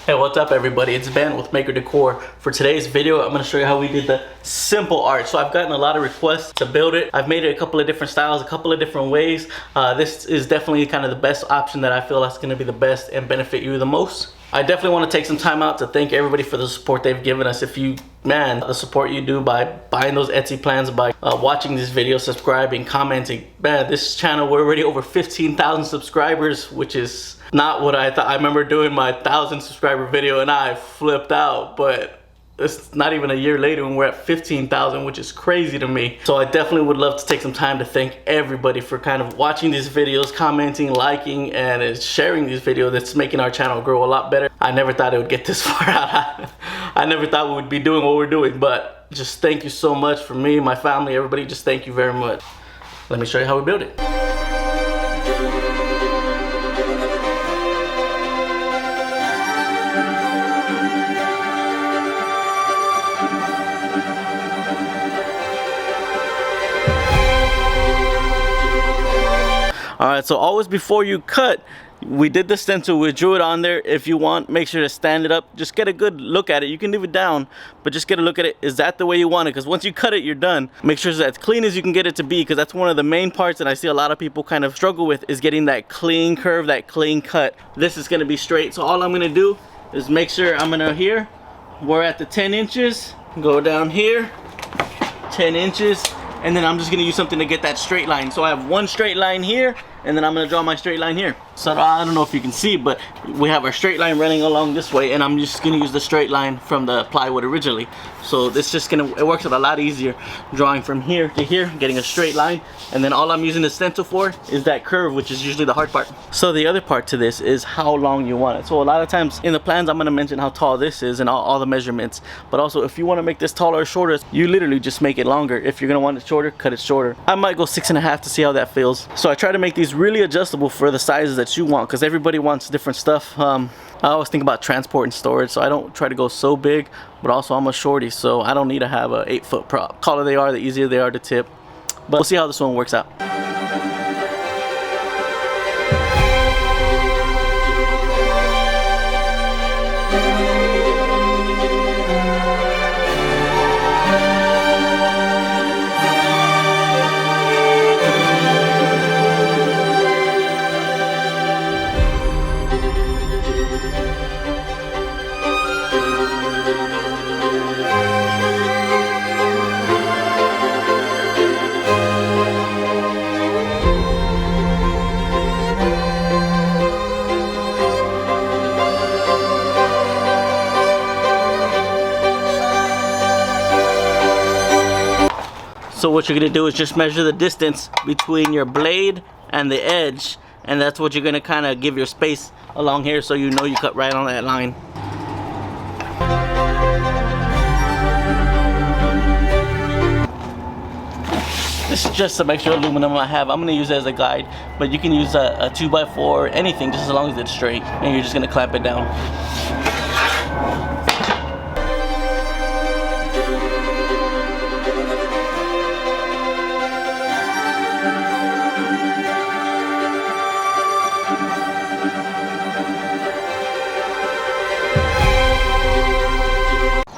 Hey, what's up everybody? It's Ben with Maker Decor. For today's video, I'm going to show you how we did the simple art. So I've gotten a lot of requests to build it. I've made it a couple of different styles, a couple of different ways. This is definitely kind of the best option that I feel that's going to be the best and benefit you the most. I definitely want to take some time out to thank everybody for the support they've given us. The support you do by buying those Etsy plans, by watching these videos, subscribing, commenting. Man, this channel, we're already over 15,000 subscribers, which is not what I thought. I remember doing my 1,000 subscriber video and I flipped out, but it's not even a year later and we're at 15,000, which is crazy to me. So I definitely would love to take some time to thank everybody for kind of watching these videos, commenting, liking, and sharing these videos. That's making our channel grow a lot better. I never thought it would get this far out. I never thought we would be doing what we're doing, but just thank you so much for me, my family, everybody. Just thank you very much. Let me show you how we build it. Alright, so always before you cut, we did the stencil, we drew it on there. If you want, make sure to stand it up. Just get a good look at it. You can leave it down, but just get a look at it. Is that the way you want it? Because once you cut it, you're done. Make sure it's as clean as you can get it to be, because that's one of the main parts that I see a lot of people kind of struggle with, is getting that clean curve, that clean cut. This is going to be straight. So all I'm going to do is make sure here, we're at the 10 inches, go down here, 10 inches, and then I'm just going to use something to get that straight line. So I have one straight line here, and then I'm going to draw my straight line here. So I don't know if you can see, but we have our straight line running along this way, and I'm just going to use the straight line from the plywood originally. So this just it works out a lot easier drawing from here to here, getting a straight line, and then all I'm using the stencil for is that curve, which is usually the hard part. So the other part to this is how long you want it. So a lot of times in the plans I'm going to mention how tall this is and all the measurements, but also if you want to make this taller or shorter, you literally just make it longer. If you're going to want it shorter, cut it shorter. I might go 6.5 to see how that feels. So I try to make these really adjustable for the sizes that you want, because everybody wants different stuff. I always think about transport and storage, so I don't try to go so big, but also I'm a shorty, so I don't need to have a 8-foot prop. The taller they are, the easier they are to tip. But we'll see how this one works out. So what you're gonna do is just measure the distance between your blade and the edge, and that's what you're gonna kind of give your space along here, so you know you cut right on that line. This is just some extra aluminum I have. I'm gonna use it as a guide, but you can use a 2x4 or anything, just as long as it's straight, and you're just gonna clamp it down.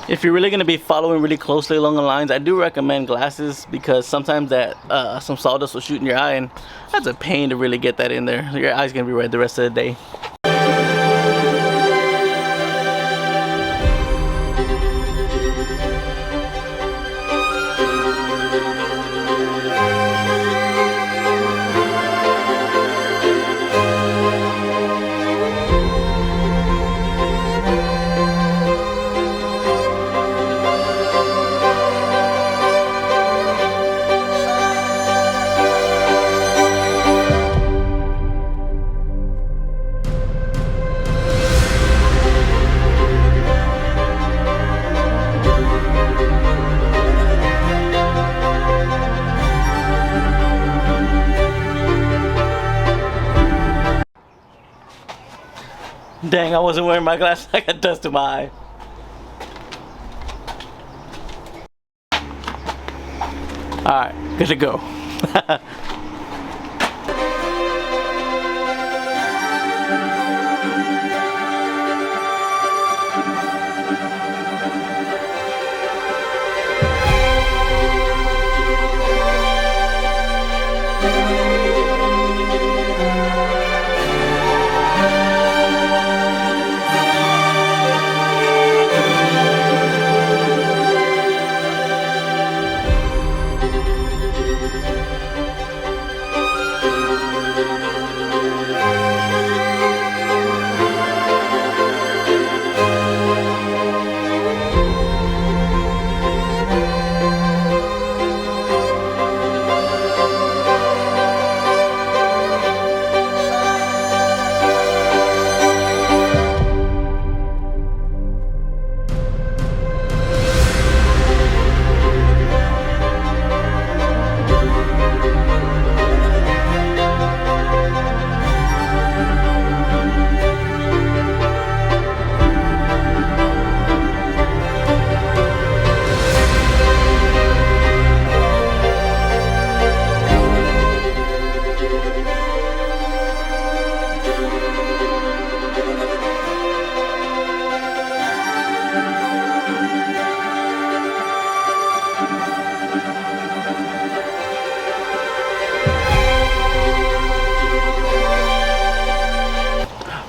If you're really going to be following really closely along the lines, I do recommend glasses, because sometimes that some sawdust will shoot in your eye, and that's a pain to really get that in there. Your eye's going to be red the rest of the day. Dang, I wasn't wearing my glasses. I got dust in my eye. Alright, good to go.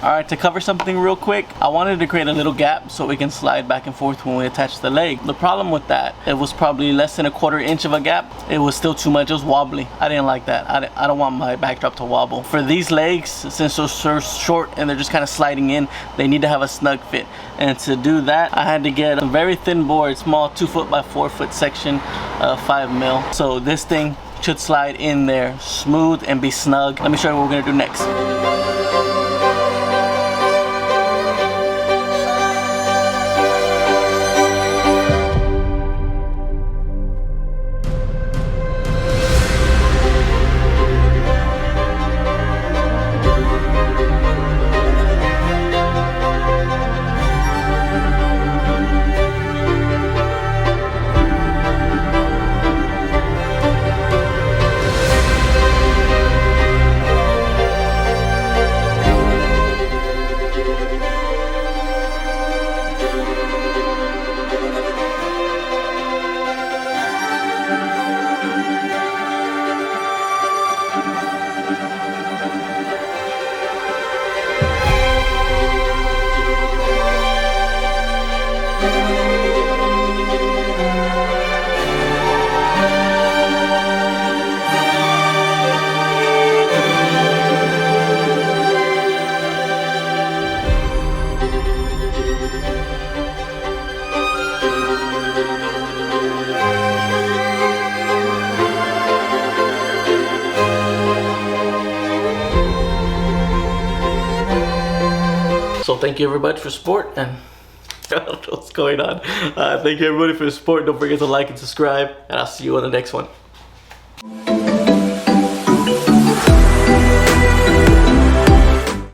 Alright, to cover something real quick, I wanted to create a little gap so we can slide back and forth when we attach the leg. The problem with that, it was probably less than a 1/4 inch of a gap. It was still too much, it was wobbly. I didn't like that. I don't want my backdrop to wobble. For these legs, since they're so short and they're just kind of sliding in, they need to have a snug fit. And to do that, I had to get a very thin board, small 2 foot by 4 foot section, 5 mil. So this thing should slide in there smooth and be snug. Let me show you what we're gonna do next. So thank you everybody for support, and I don't know what's going on. Thank you everybody for the support. Don't forget to like and subscribe, and I'll see you on the next one.